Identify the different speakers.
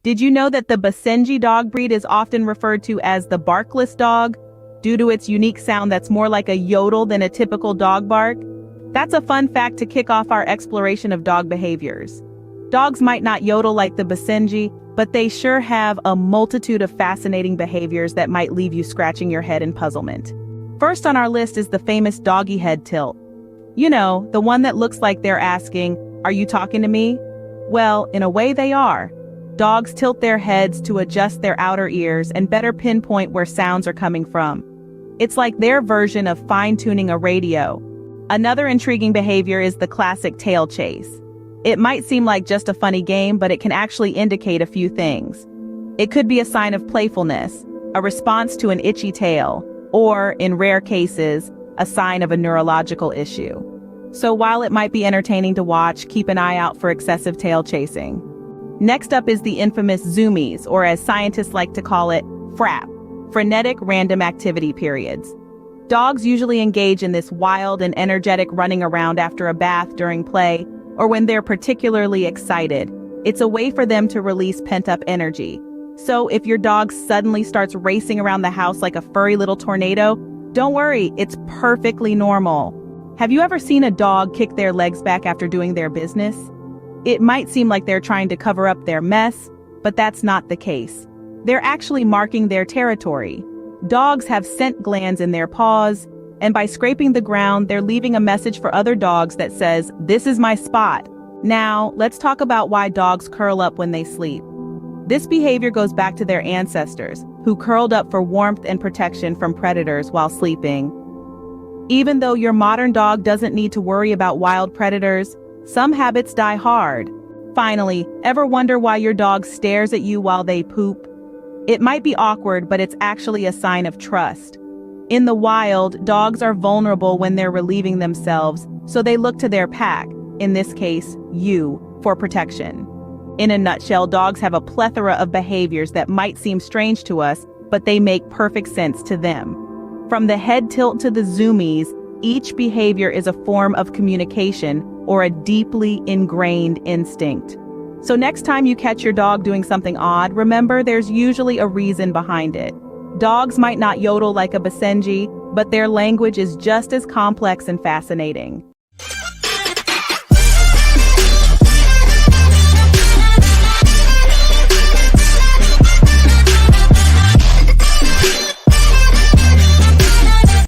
Speaker 1: Did you know that the Basenji dog breed is often referred to as the barkless dog, due to its unique sound that's more like a yodel than a typical dog bark? That's a fun fact to kick off our exploration of dog behaviors. Dogs might not yodel like the Basenji, but they sure have a multitude of fascinating behaviors that might leave you scratching your head in puzzlement. First on our list is the famous doggy head tilt. You know, the one that looks like they're asking, "Are you talking to me?" Well, in a way they are. Dogs tilt their heads to adjust their outer ears and better pinpoint where sounds are coming from. It's like their version of fine-tuning a radio. Another intriguing behavior is the classic tail chase. It might seem like just a funny game, but it can actually indicate a few things. It could be a sign of playfulness, a response to an itchy tail, or, in rare cases, a sign of a neurological issue. So while it might be entertaining to watch, keep an eye out for excessive tail chasing. Next up is the infamous zoomies, or as scientists like to call it, FRAP, frenetic random activity periods. Dogs usually engage in this wild and energetic running around after a bath during play, or when they're particularly excited. It's a way for them to release pent-up energy. So if your dog suddenly starts racing around the house like a furry little tornado, don't worry, it's perfectly normal. Have you ever seen a dog kick their legs back after doing their business? It might seem like they're trying to cover up their mess, but that's not the case. They're actually marking their territory. Dogs have scent glands in their paws, and by scraping the ground, they're leaving a message for other dogs that says, "This is my spot." Now, let's talk about why dogs curl up when they sleep. This behavior goes back to their ancestors, who curled up for warmth and protection from predators while sleeping. Even though your modern dog doesn't need to worry about wild predators, some habits die hard. Finally, ever wonder why your dog stares at you while they poop? It might be awkward, but it's actually a sign of trust. In the wild, dogs are vulnerable when they're relieving themselves, so they look to their pack, in this case, you, for protection. In a nutshell, dogs have a plethora of behaviors that might seem strange to us, but they make perfect sense to them. From the head tilt to the zoomies, each behavior is a form of communication or a deeply ingrained instinct. So next time you catch your dog doing something odd, remember there's usually a reason behind it. Dogs might not yodel like a Basenji, but their language is just as complex and fascinating.